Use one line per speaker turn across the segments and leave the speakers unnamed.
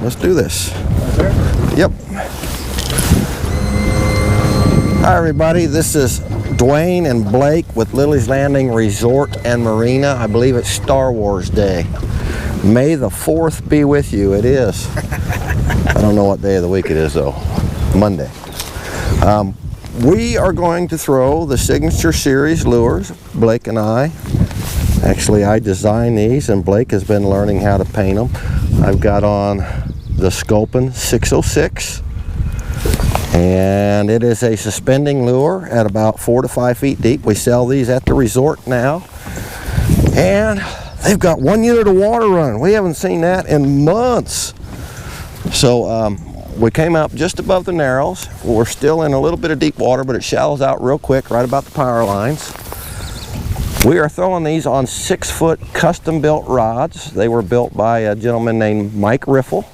let's do this. Yep. Hi everybody, this is Dwayne and Blake with Lilleys Landing Resort and Marina. I believe it's Star Wars Day. May the 4th be with you. It is. I don't know what day of the week it is though. Monday. We are going to throw the Signature Series lures, Blake and I. Actually, I designed these and Blake has been learning how to paint them. I've got on the Sculpin 606. And it is a suspending lure at about 4 to 5 feet deep. We sell these at the resort now. And they've got 1 unit of water running. We haven't seen that in months. So we came up just above the narrows. We're still in a little bit of deep water, but it shallows out real quick right about the power lines. We are throwing these on 6-foot custom-built rods. They were built by a gentleman named Mike Riffle.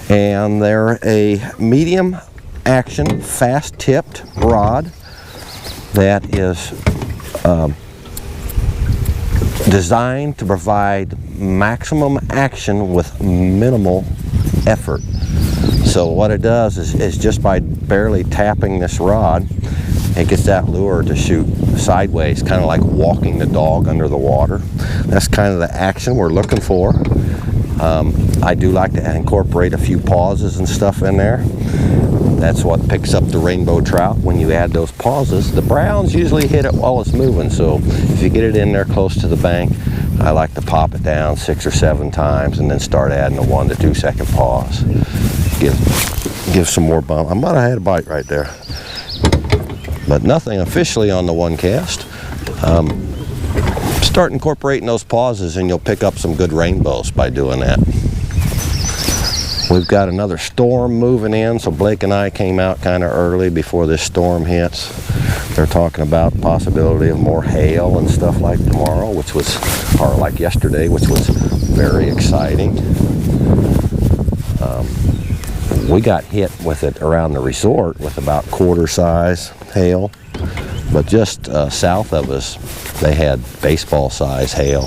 And they're a medium action, fast tipped rod that is designed to provide maximum action with minimal effort. So what it does is just by barely tapping this rod, it gets that lure to shoot sideways, kind of like walking the dog under the water. That's kind of the action we're looking for. I do like to incorporate a few pauses and stuff in there. That's what picks up the rainbow trout when you add those pauses. The browns usually hit it while it's moving, so if you get it in there close to the bank, I like to pop it down 6 or 7 times and then start adding a 1 to 2 second pause. Give some more bump. I might have had a bite right there, but nothing officially on the one cast. Start incorporating those pauses and you'll pick up some good rainbows by doing that. We've got another storm moving in, so Blake and I came out kind of early before this storm hits. They're talking about the possibility of more hail and stuff like tomorrow, or like yesterday, which was very exciting. We got hit with it around the resort with about quarter size hail, but just south of us, they had baseball size hail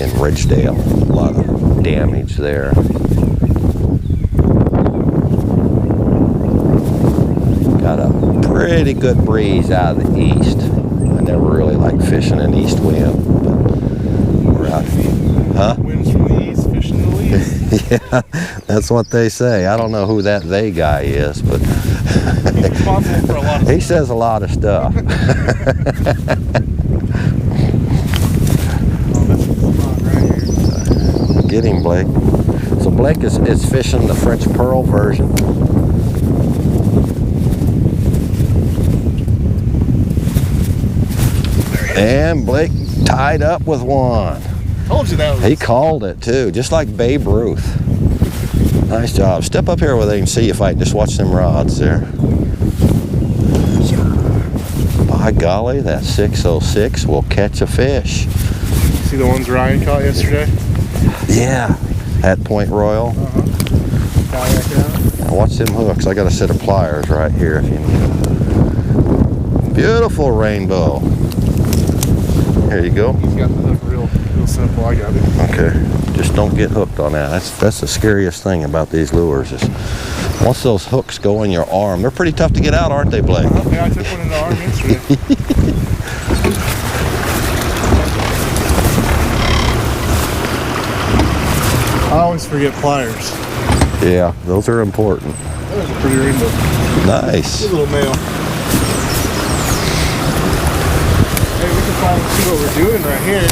in Ridgedale. A lot of damage there. Got a pretty good breeze out of the east. I never really like fishing in east wind, but we're out. Huh?
Winds from the east, fishing the least.
Yeah, that's what they say. I don't know who that they guy is, but
he's responsible for a lot of
he says a lot of stuff. Get him, Blake. So Blake is fishing the French Pearl version. And Blake tied up with one.
Told you that was...
He called it too, just like Babe Ruth. Nice job. Step up here where they can see you fight. Just watch them rods there. By golly, that 606 will catch a fish.
See the ones Ryan caught yesterday?
Yeah, at Point Royal.
Kayak out.
Now watch them hooks. I got a set of pliers right here if you need them. Beautiful rainbow. Here you go.
He's got the hook real simple. I got it.
Okay, just don't get hooked on that. That's the scariest thing about these lures is once those hooks go in your arm, they're pretty tough to get out, aren't they, Blake?
Yeah, I took one in the arm yesterday. I always forget pliers.
Yeah, those are important.
That was a pretty rainbow.
Nice.
Good little male. Hey, we can finally see what we're doing right here.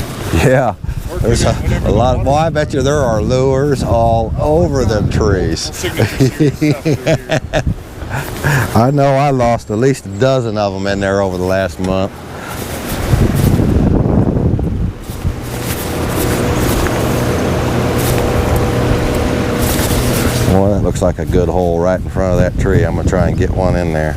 Yeah, there's a lot. Well, I bet you there are lures all over them trees. I know I lost at least a dozen of them in there over the last month. Well, that looks like a good hole right in front of that tree. I'm gonna try and get one in there.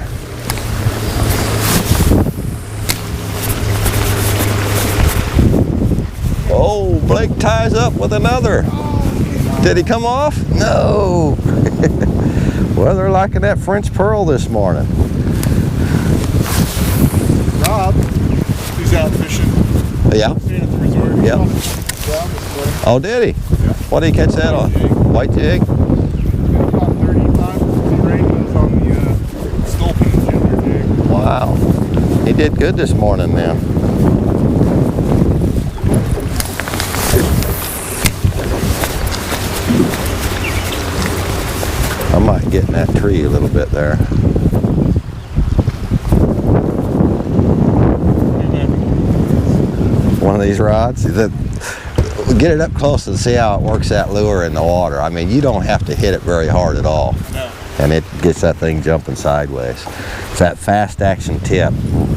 Oh, Blake ties up with another. Did he come off? No. Well, they're liking that French Pearl this morning.
Rob, who's out fishing.
Yeah.
Staying at the resort.
Yeah.
down this morning.
Oh, did he?
Yeah.
What did he catch that on? White jig?
About 35 rainbows on the sculpin and ginger jig.
Wow. He did good this morning then. I might get in that tree a little bit there. One of these rods. Get it up close and see how it works that lure in the water. I mean, you don't have to hit it very hard at all.
No.
And it gets that thing jumping sideways. So that fast action tip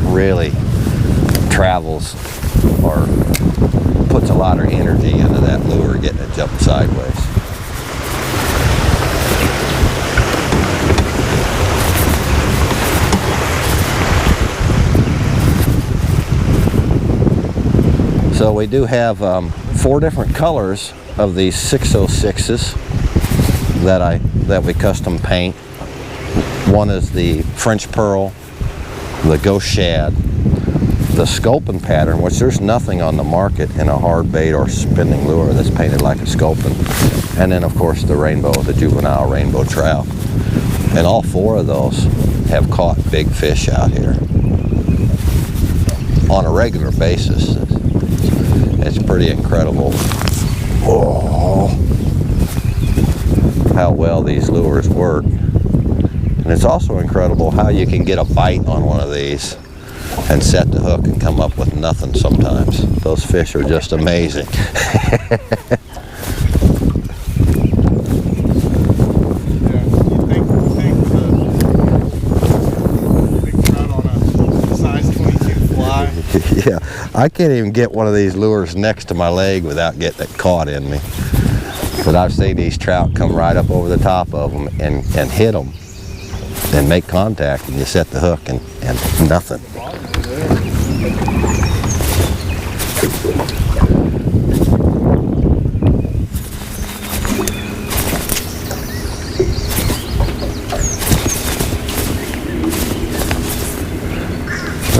really travels or puts a lot of energy into that lure getting it jumping sideways. So we do have 4 different colors of these 606s that we custom paint. One is the French Pearl, the Ghost Shad, the Sculpin pattern, which there's nothing on the market in a hard bait or spinning lure that's painted like a sculpin. And then of course the rainbow, the juvenile rainbow trout. And all 4 of those have caught big fish out here on a regular basis. It's pretty incredible. Oh, how well these lures work. And it's also incredible how you can get a bite on one of these and set the hook and come up with nothing sometimes. Those fish are just amazing. Yeah, I can't even get one of these lures next to my leg without getting it caught in me. But I've seen these trout come right up over the top of them and hit them and make contact, and you set the hook and nothing.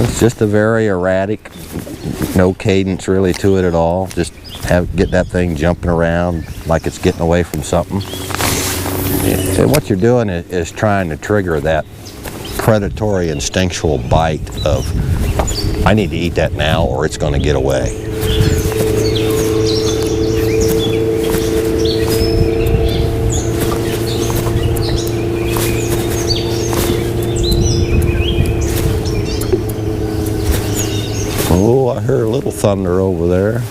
It's just a very erratic, no cadence really to it at all. Just get that thing jumping around like it's getting away from something. So what you're doing is trying to trigger that predatory instinctual bite of, I need to eat that now or it's going to get away. Oh, I heard a little thunder over there.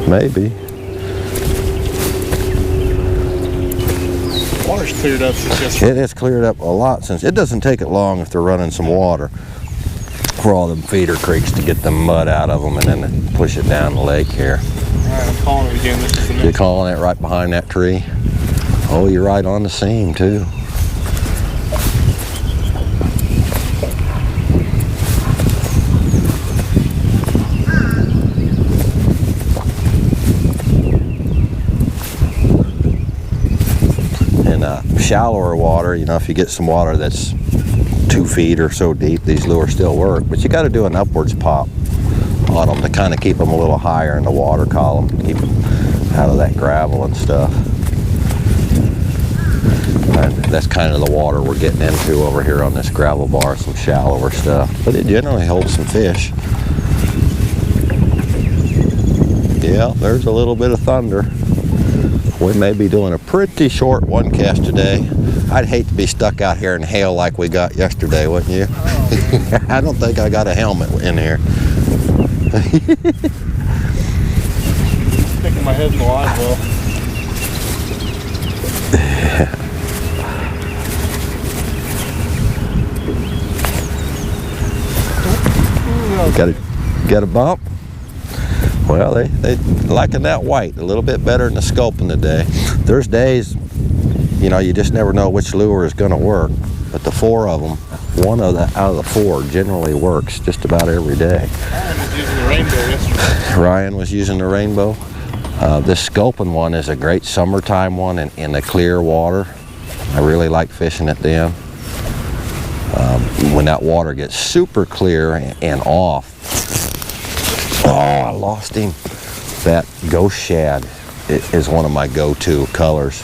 Maybe.
Water's cleared up since yesterday.
It has cleared up a lot since. It doesn't take it long if they're running some water for all them feeder creeks to get the mud out of them and then push it down the lake here.
Alright, I'm calling it again. This is the next.
You're calling it right behind that tree? Oh, you're right on the seam too. Shallower water, you know, if you get some water that's 2 feet or so deep, these lures still work, but you got to do an upwards pop on them to kind of keep them a little higher in the water column, keep them out of that gravel and stuff. And that's kind of the water we're getting into over here on this gravel bar, some shallower stuff, but it generally holds some fish. Yeah, there's a little bit of thunder. We may be doing a pretty short one cast today. I'd hate to be stuck out here in hail like we got yesterday, wouldn't you? Oh. I don't think I got a helmet in here.
Sticking my head in the live well.
Got a bump? Well, they liking that white a little bit better than the sculpin today. There's days, you know, you just never know which lure is going to work. But the 4 of them, one out of the 4 generally works just about every day.
Ryan was using the rainbow yesterday.
Ryan was using the rainbow. This sculpin one is a great summertime one in the clear water. I really like fishing it then. When that water gets super clear and off. Oh, I lost him. that ghost shad is one of my go-to colors.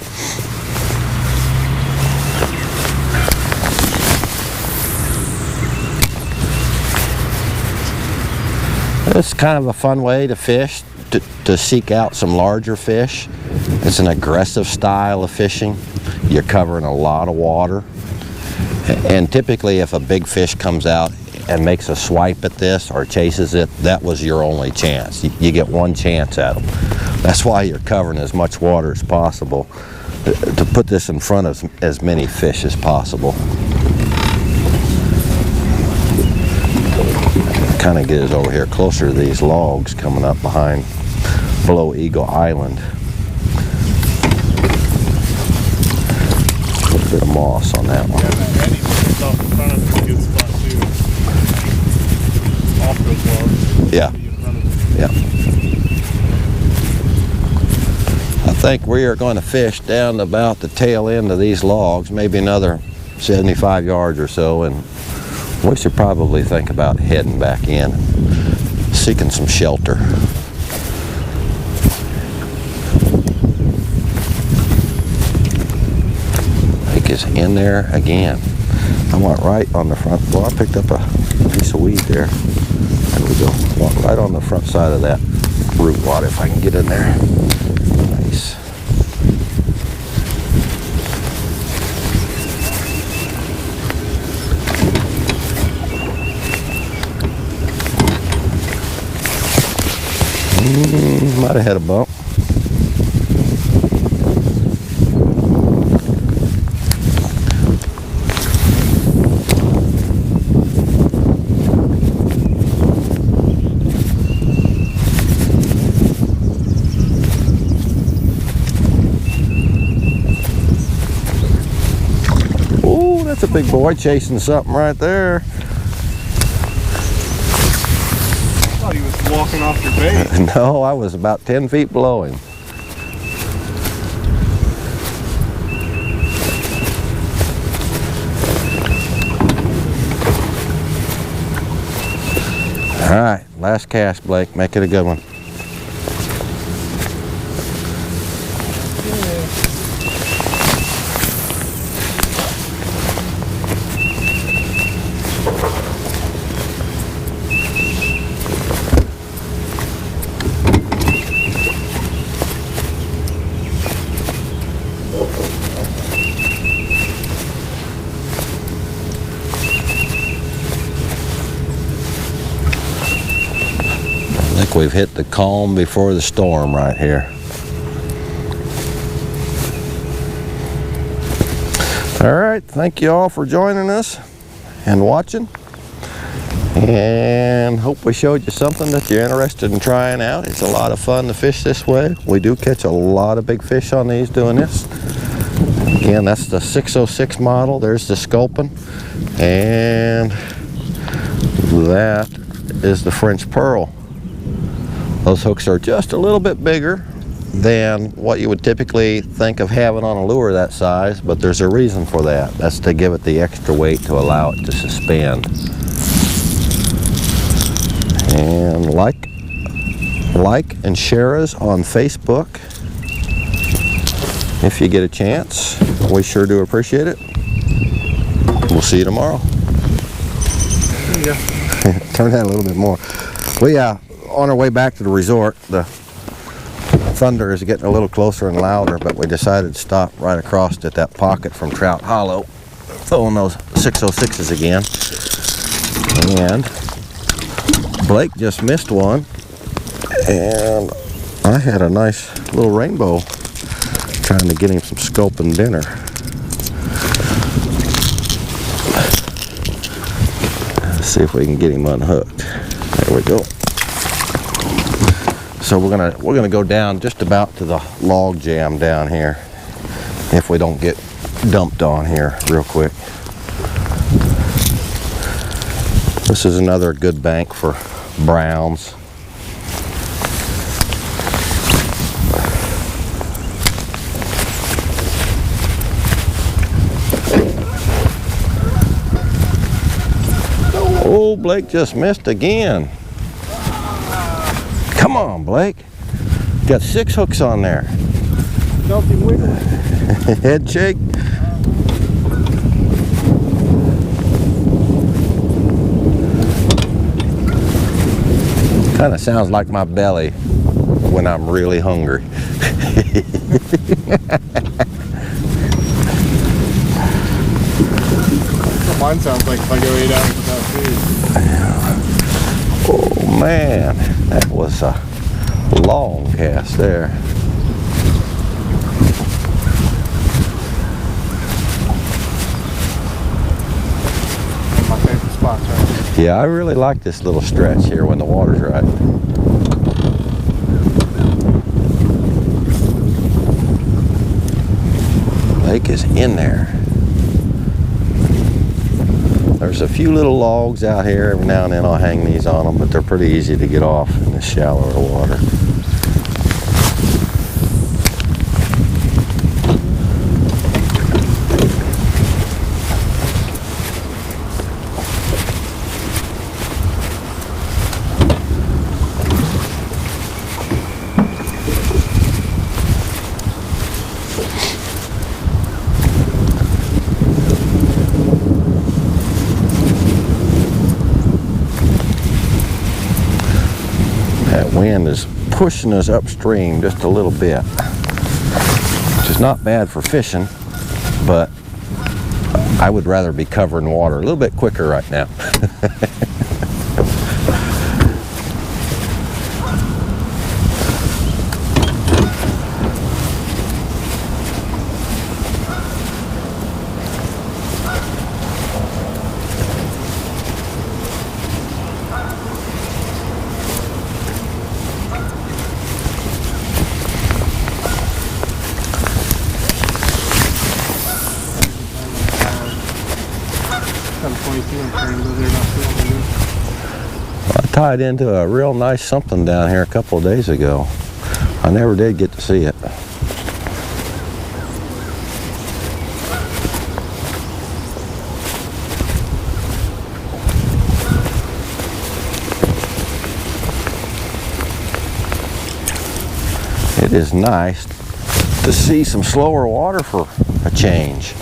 It's kind of a fun way to fish, to seek out some larger fish. It's an aggressive style of fishing. You're covering a lot of water. And typically if a big fish comes out and makes a swipe at this or chases it, that was your only chance. You get one chance at them. That's why you're covering as much water as possible to put this in front of as many fish as possible. Kind of get us over here closer to these logs coming up below Eagle Island. A little bit of moss on that one.
Yeah, that eddy stuff in front of it's a good spot too. Off those logs.
Yeah. Yeah. I think we are going to fish down about the tail end of these logs, maybe another 75 yards or so, and we should probably think about heading back in, seeking some shelter. Lake is in there again. I went right on the front. Well, I picked up a piece of weed there. There we go. Walk right on the front side of that root wad if I can get in there. Nice. Might have had a bump. Ooh, that's a big boy chasing something right there.
I thought he was walking off your bait.
No, I was about 10 feet below him. All right, last cast, Blake. Make it a good one. I think we've hit the calm before the storm right here. All right, thank you all for joining us and watching, and hope we showed you something that you're interested in trying out. It's a lot of fun to fish this way. We do catch a lot of big fish on these doing this. Again, that's the 606 model. There's the sculpin, and that is the French pearl. Those hooks are just a little bit bigger than what you would typically think of having on a lure that size, but there's a reason for that. That's to give it the extra weight to allow it to suspend. And like and share us on Facebook if you get a chance. We sure do appreciate it. We'll see you tomorrow.
Yeah.
Turn that a little bit more. We on our way back to the resort, the thunder is getting a little closer and louder, but we decided to stop right across at that pocket from Trout Hollow, throwing those 606s again. And Blake just missed one, and I had a nice little rainbow trying to get him some sculpin dinner. Let's see if we can get him unhooked. There we go. So we're gonna go down just about to the log jam down here if we don't get dumped on here real quick. This is another good bank for browns. Oh, Blake just missed again. Come on, Blake. Got 6 hooks on there.
Felt him wiggling.
Head shake. Kind of sounds like my belly when I'm really hungry.
Mine sounds like if I go 8 hours without food.
Oh man, that was a long cast there.
My favorite spots right here.
Yeah, I really like this little stretch here when the water's right. Lake is in there. There's a few little logs out here. Every now and then I'll hang these on them, but they're pretty easy to get off in this shallower water. That wind is pushing us upstream just a little bit, which is not bad for fishing, but I would rather be covering water a little bit quicker right now. I tied into a real nice something down here a couple of days ago. I never did get to see it. It is nice to see some slower water for a change.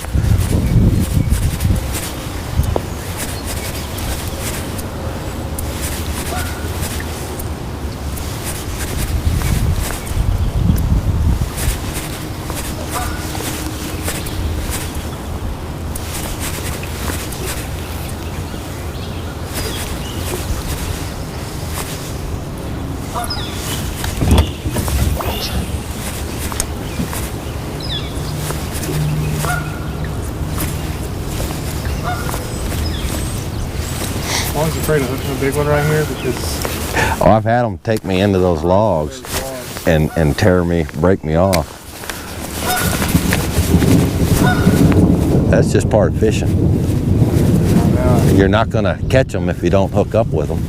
I was afraid of hooking a big one right here because
Oh, I've had them take me into those logs and break me off. That's just part of fishing. You're not going to catch them if you don't hook up with them.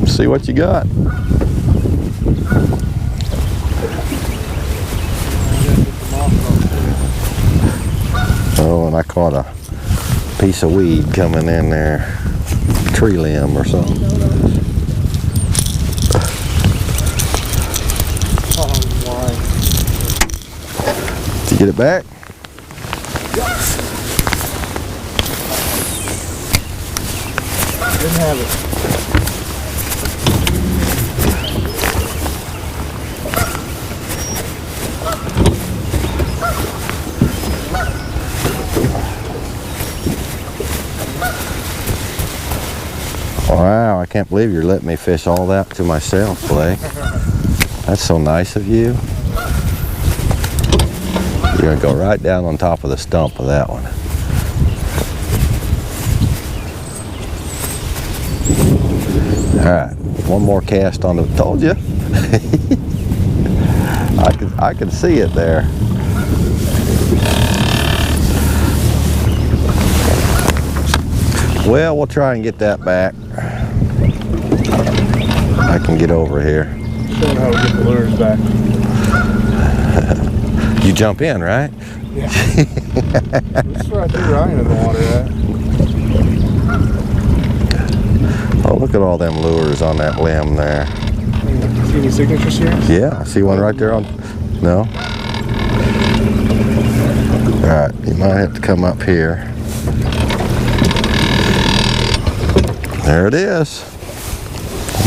See what you got. Oh, and I caught a piece of weed coming in there, tree limb or something. Did you get it back?
didn't have it.
Wow, I can't believe you're letting me fish all that to myself, Blake. That's so nice of you. You're gonna go right down on top of the stump of that one. All right, one more cast on the, told you. I could see it there. Well, we'll try and get that back. I can get over here.
Showing how to get the lures back.
You jump in, right?
Yeah. This is right there, Ryan, in the water at.
Oh, look at all them lures on that limb there.
See any signatures here?
Yeah, I see one right there on. No? Alright, you might have to come up here. There it is.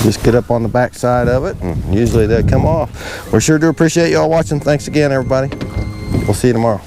Just get up on the back side of it, and usually they come off. We sure do appreciate y'all watching. Thanks again, everybody. We'll see you tomorrow.